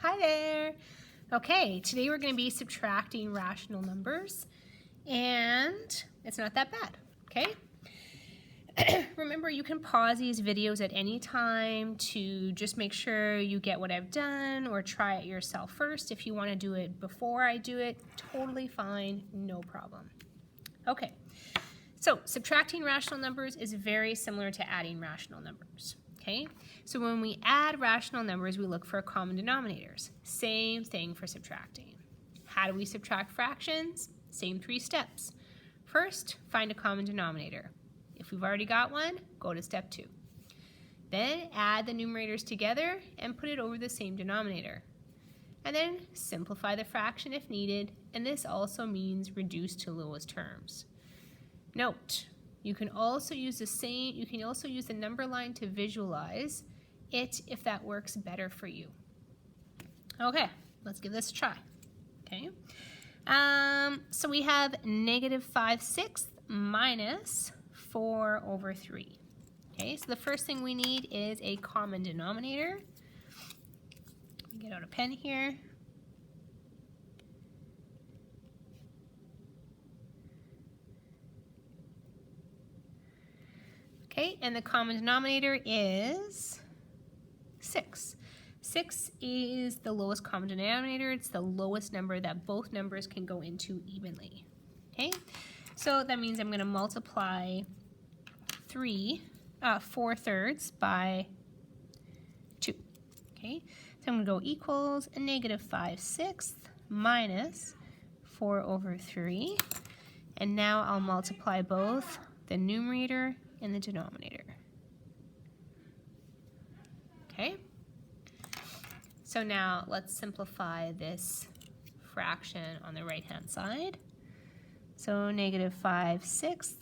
Hi there. Okay, today we're going to be subtracting rational numbers, and it's not that bad, okay? Remember, you can pause these videos at any time to just make sure you get what I've done, or try it yourself first. If you want to do it before I do it, totally fine, no problem. Okay, so subtracting rational numbers is very similar to adding rational numbers. Okay, so when we add rational numbers, we look for common denominators. Same thing for subtracting. How do we subtract fractions? Same 3 steps. First, find a common denominator. If we've already got one, go to step 2. Then add the numerators together and put it over the same denominator. And then simplify the fraction if needed, and this also means reduce to lowest terms. Note, you can also use the number line to visualize it if that works better for you. Okay, let's give this a try. Okay, so we have -5/6 minus 4/3. Okay, so the first thing we need is a common denominator. Get out a pen here. Okay, and the common denominator is 6. 6 is the lowest common denominator. It's the lowest number that both numbers can go into evenly. Okay, so that means I'm going to multiply 4/3 by 2. Okay, so I'm going to go equals a -5/6 minus 4/3. And now I'll multiply both the numerator and the denominator. Okay, so now let's simplify this fraction on the right hand side. So -5/6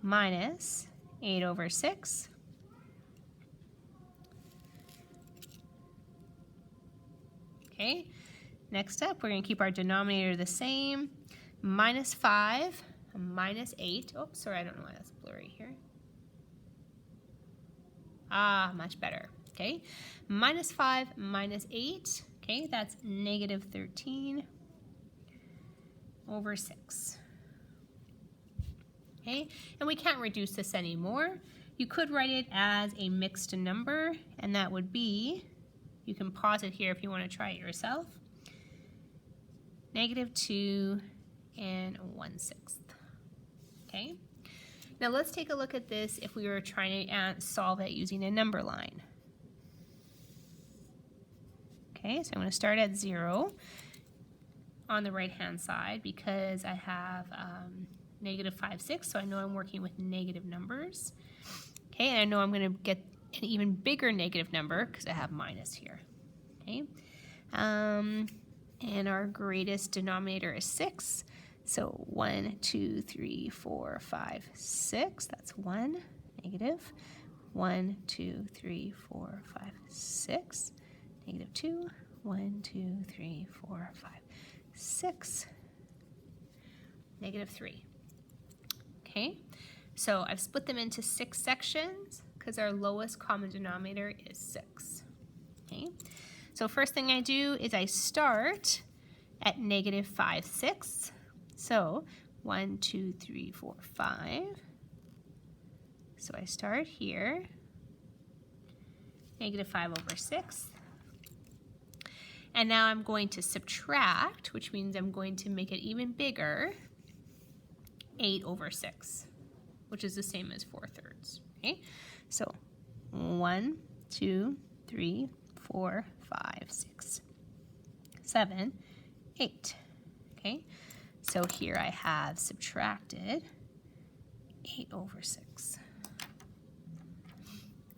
minus 8/6. Okay, next up we're going to keep our denominator the same. -5 minus 8. Oh, sorry, I don't know why that's blurry here. Much better. Okay, -5 minus 8. Okay, that's -13/6. Okay, and we can't reduce this anymore. You could write it as a mixed number, and that would be, you can pause it here if you want to try it yourself, -2 1/6. Okay, now let's take a look at this if we were trying to solve it using a number line. Okay, so I'm going to start at 0 on the right hand side because I have -5/6, so I know I'm working with negative numbers. Okay, and I know I'm going to get an even bigger negative number because I have minus here. Okay, and our greatest denominator is 6. So 1, 2, 3, 4, 5, 6. That's 1. Negative. 1, 2, 3, 4, 5, 6. -2. 1, 2, 3, 4, 5, 6. -3. Okay, so I've split them into 6 sections because our lowest common denominator is 6. Okay, so first thing I do is I start at -5/6. So 1, 2, 3, 4, 5. So I start here, -5/6. And now I'm going to subtract, which means I'm going to make it even bigger, 8/6, which is the same as 4/3. Okay, so 1, 2, 3, 4, 5, 6, 7, 8. Okay, so here I have subtracted 8/6.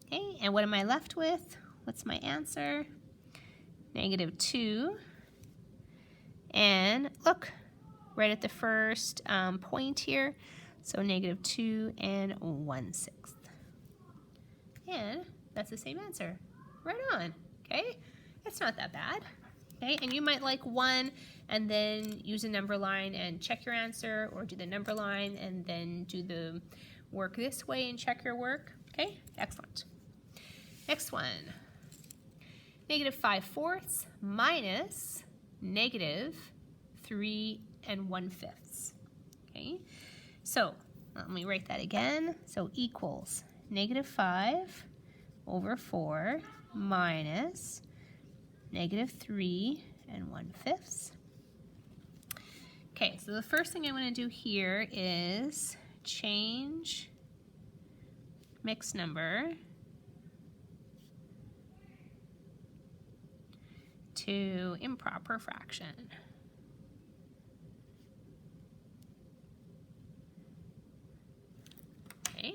Okay, and what am I left with? What's my answer? -2. And look, right at the first point here, so -2 1/6. And that's the same answer. Right on, okay? It's not that bad. Okay, and you might like 1 and then use a number line and check your answer, or do the number line and then do the work this way and check your work. Okay, excellent. Next one. Negative 5/4 minus negative 3 1/5. Okay, so let me write that again. So equals negative 5/4 minus negative 3 1/5. Okay, so the first thing I want to do here is change mixed number to improper fraction. Okay,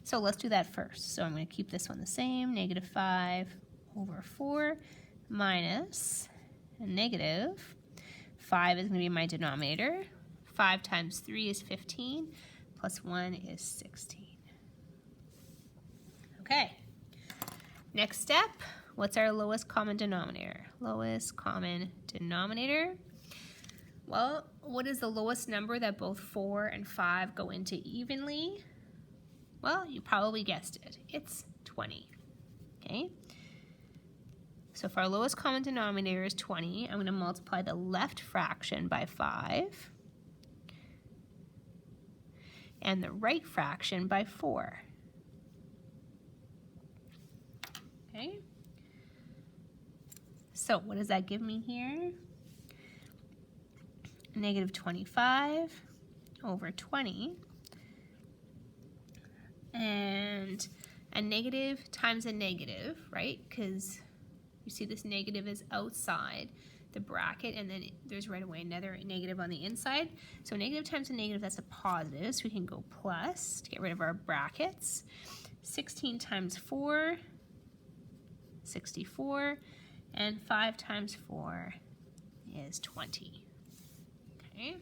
so let's do that first. So I'm going to keep this one the same, negative 5/4 minus a negative. 5 is going to be my denominator. 5 times 3 is 15, plus 1 is 16. Okay, next step, what's our lowest common denominator? Lowest common denominator. Well, what is the lowest number that both 4 and 5 go into evenly? Well, you probably guessed it. It's 20. Okay? So if our lowest common denominator is 20, I'm going to multiply the left fraction by 5 and the right fraction by 4. Okay? So what does that give me here? Negative 25/20. And a negative times a negative, right? Because you see this negative is outside the bracket, and then there's right away another negative on the inside. So negative times a negative, that's a positive, so we can go plus to get rid of our brackets. 16 times 4, 64, and 5 times 4 is 20. Okay.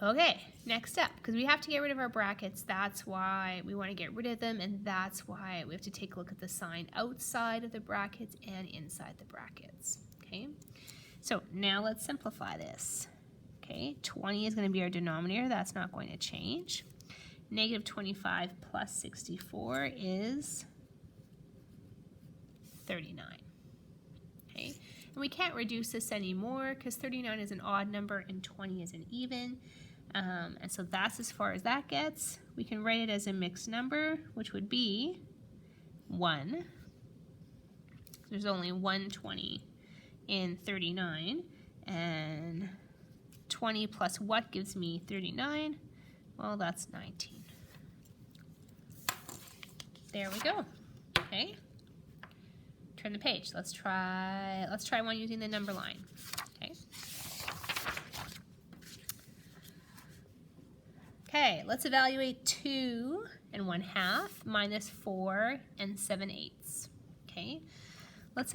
Okay, next up, because we have to get rid of our brackets, that's why we want to get rid of them, and that's why we have to take a look at the sign outside of the brackets and inside the brackets. Okay, so now let's simplify this. Okay, 20 is going to be our denominator, that's not going to change. Negative 25 plus 64 is 39. Okay, and we can't reduce this anymore because 39 is an odd number and 20 is an even. And so that's as far as that gets. We can write it as a mixed number, which would be 1. There's only 120 in 39. And 20 plus what gives me 39? Well, that's 19. There we go. Okay. Turn the page. Let's try one using the number line. Okay. Okay, let's evaluate 2 1/2 minus 4 7/8. Okay, let's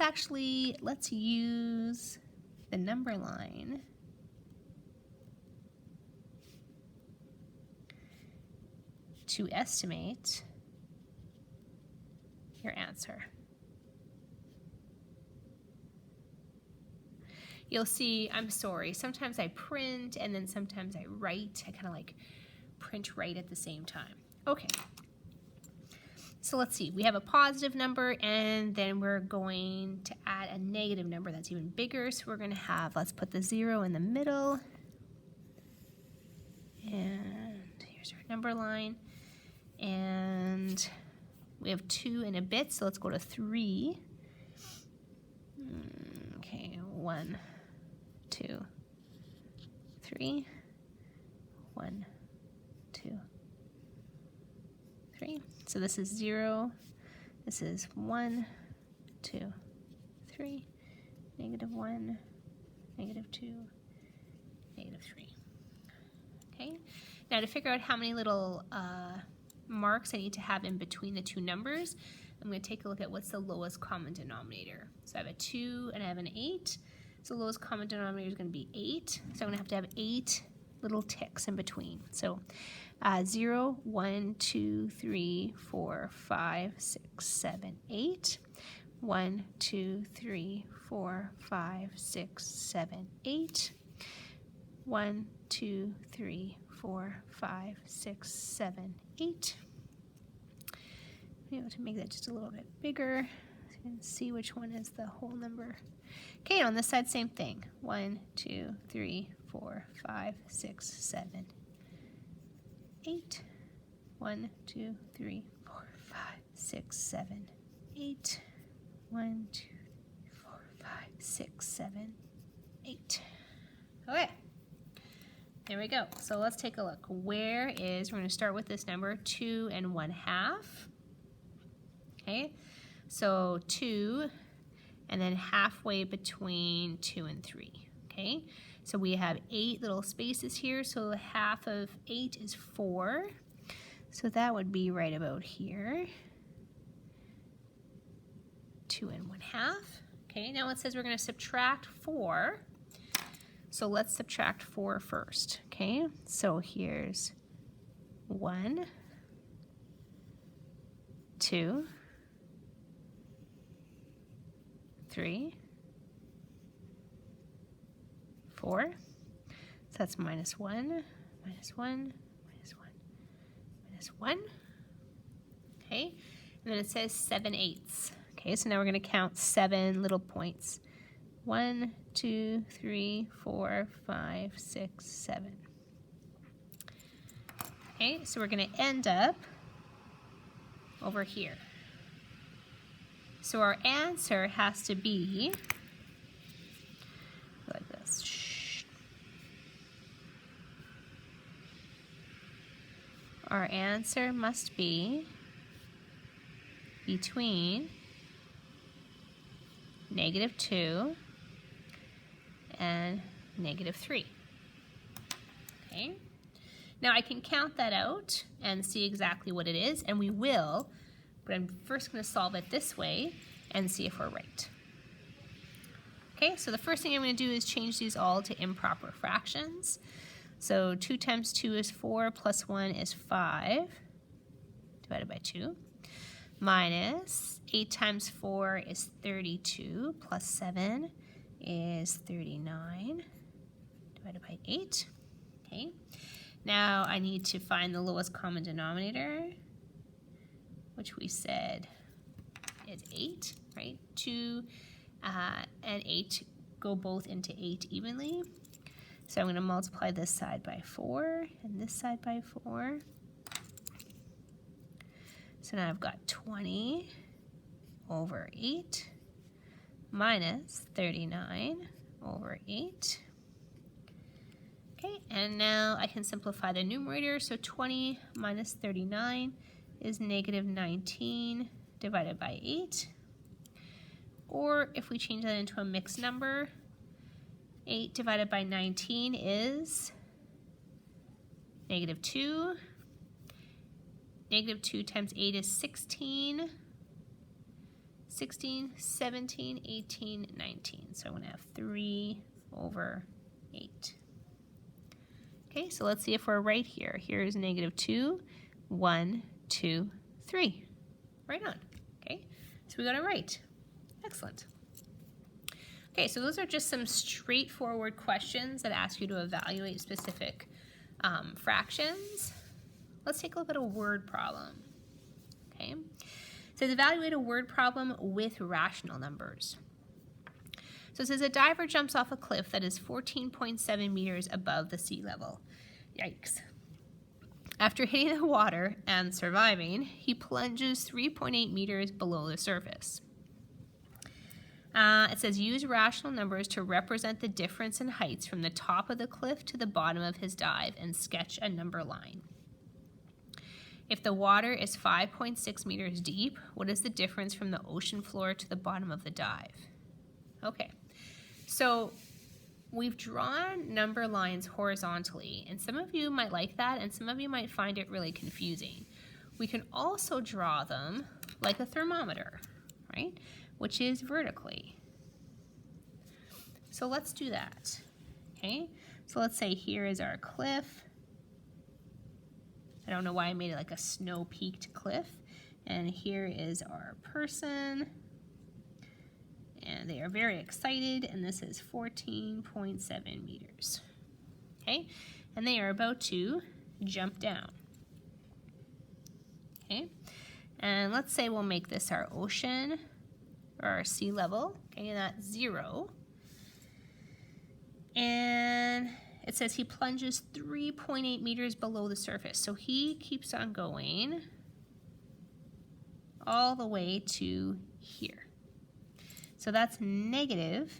use the number line to estimate your answer. You'll see, I'm sorry, sometimes I print and then sometimes I write. I kind of like print write at the same time. Okay, so let's see, we have a positive number and then we're going to add a negative number that's even bigger. So we're going to have, let's put the 0 in the middle, and here's our number line, and we have 2 and a bit, so let's go to 3. Okay, 1, 2, 3, 1, 2, 3. So this is 0, this is 1, 2, 3, negative 1, negative 2, negative 3. Okay, now to figure out how many little marks I need to have in between the two numbers, I'm going to take a look at what's the lowest common denominator. So I have a 2 and I have an 8. So the lowest common denominator is going to be 8. So I'm going to have 8 little ticks in between. So 0, 1, 2, 3, 4, 5, 6, 7, 8. 1, 2, 3, 4, 5, 6, 7, 8. 1, 2, 3, 4, 5, 6, 7, 8. able to make that just a little bit bigger so you can see which one is the whole number. Okay, on this side, same thing. 1, 2, 3, 4, 5, 6, 7, 8. 1, 2, 3, 4, 5, 6, 7, 8. 1, 2, 3, 4, 5, 6, 7, 8. Okay. There we go. So let's take a look. Where is, we're going to start with this number, 2 and 1/2. Okay, so 2 and then halfway between 2 and 3. Okay, so we have 8 little spaces here, so half of 8 is 4. So that would be right about here. 2 and 1/2. Okay, now it says we're going to subtract 4. So let's subtract 4 first, okay? So here's 1, 2, 3, 4. So that's -1, -1, -1, -1, -1. Okay, and then it says 7/8. Okay, so now we're going to count 7 little points. 1, 2, 3, 4, 5, 6, 7. Okay, so we're going to end up over here. So our answer has to be like this. Shh. Our answer must be between -2 and -3. Okay, now I can count that out and see exactly what it is, and we will, but I'm first going to solve it this way and see if we're right. Okay, so the first thing I'm going to do is change these all to improper fractions. So 2 times 2 is 4, plus 1 is 5, divided by 2, minus 8 times 4 is 32, plus 7 is 39, divided by 8. Okay, now I need to find the lowest common denominator, which we said is 8, right? 2 and 8 go both into 8 evenly. So I'm going to multiply this side by 4 and this side by 4. So now I've got 20 over 8 minus 39 over 8. Okay, and now I can simplify the numerator. So 20 minus 39 is -19 divided by 8. Or if we change that into a mixed number, 8 divided by 19 is -2. -2 times 8 is 16. 16, 17, 18, 19. So I'm going to have 3 over 8. Okay, so let's see if we're right here. Here's -2, 1, 2, 3. Right on. Okay, so we got it right. Excellent. Okay, so those are just some straightforward questions that ask you to evaluate specific fractions. Let's take a look at a word problem. Okay, it says evaluate a word problem with rational numbers. So it says a diver jumps off a cliff that is 14.7 meters above the sea level. Yikes. After hitting the water and surviving, he plunges 3.8 meters below the surface. It says use rational numbers to represent the difference in heights from the top of the cliff to the bottom of his dive and sketch a number line. If the water is 5.6 meters deep, what is the difference from the ocean floor to the bottom of the dive? Okay, so we've drawn number lines horizontally, and some of you might like that, and some of you might find it really confusing. We can also draw them like a thermometer, right? Which is vertically. So let's do that, okay? So let's say here is our cliff. I don't know why I made it like a snow-peaked cliff. And here is our person. And they are very excited, and this is 14.7 meters. Okay, and they are about to jump down. Okay, And let's say we'll make this our ocean or our sea level, okay, and that's 0. And it says he plunges 3.8 meters below the surface. So he keeps on going all the way to here. So that's negative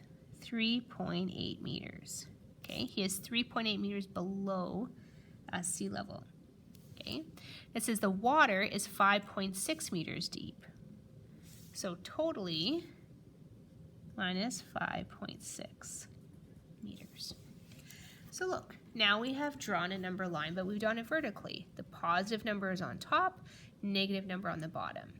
3.8 meters. Okay, he is 3.8 meters below sea level. Okay, it says the water is 5.6 meters deep. So totally minus 5.6 meters. So look, now we have drawn a number line, but we've done it vertically. The positive number is on top, negative number on the bottom.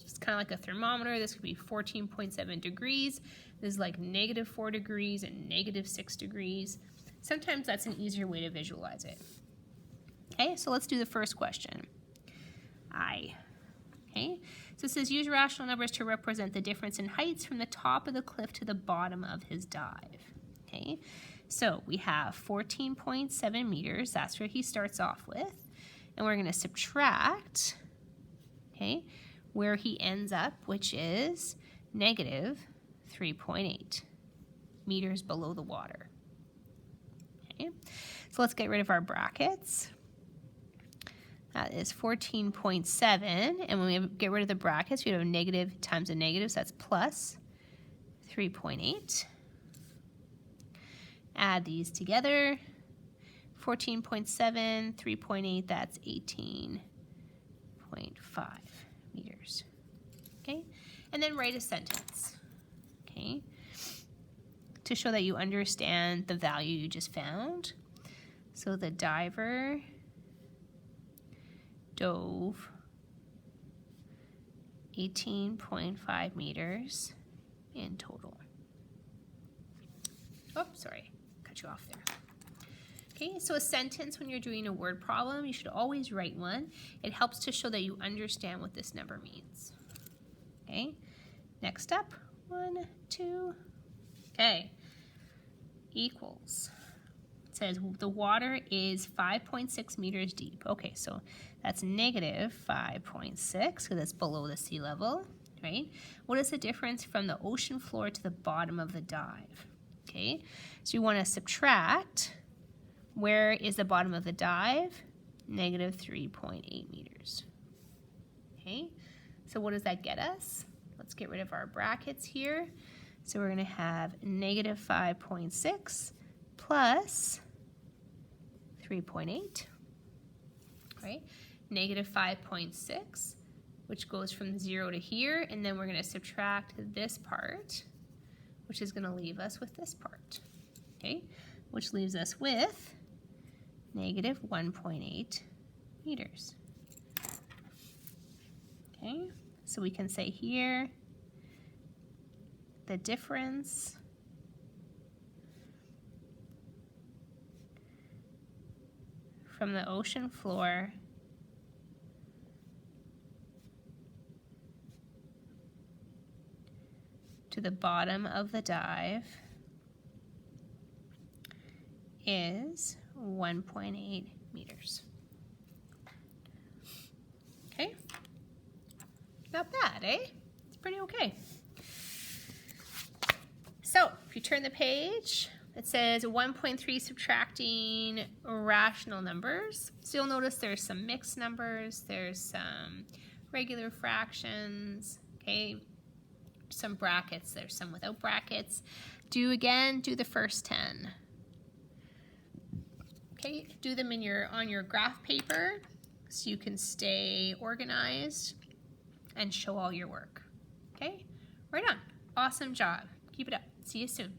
It's kind of like a thermometer. This could be 14.7 degrees. This is like negative 4 degrees and negative 6 degrees. Sometimes that's an easier way to visualize it. Okay, so let's do the first question. Okay, so it says use rational numbers to represent the difference in heights from the top of the cliff to the bottom of his dive. Okay, so we have 14.7 meters. That's where he starts off with. And we're going to subtract, okay, where he ends up, which is negative 3.8 meters below the water. Okay, so let's get rid of our brackets. That is 14.7, and when we get rid of the brackets, we have a negative times a negative, so that's plus 3.8. Add these together, 14.7, 3.8, that's 18.5 meters. Okay, and then write a sentence, okay, to show that you understand the value you just found. So the diver dove 18.5 meters in total. Oh, sorry, cut you off there. Okay, so a sentence when you're doing a word problem, you should always write one. It helps to show that you understand what this number means. Okay, next up, 1, 2, okay, equals. It says the water is 5.6 meters deep. Okay, so that's negative 5.6 because that's below the sea level, right? What is the difference from the ocean floor to the bottom of the dive? Okay, so you want to subtract. Where is the bottom of the dive? Negative 3.8 meters. Okay, so what does that get us? Let's get rid of our brackets here. So we're going to have negative 5.6 plus 3.8, right? Negative 5.6, which goes from 0 to here, and then we're going to subtract this part, which is going to leave us with this part, okay? Which leaves us with negative 1.8 meters. Okay, so we can say here the difference from the ocean floor to the bottom of the dive is 1.8 meters. Okay, not bad, eh? It's pretty okay. So if you turn the page, it says 1.3 subtracting rational numbers. So you'll notice there's some mixed numbers, there's some regular fractions, okay, some brackets, there's some without brackets. Do the first 10. Okay, do them on your graph paper so you can stay organized and show all your work. Okay, right on. Awesome job. Keep it up. See you soon.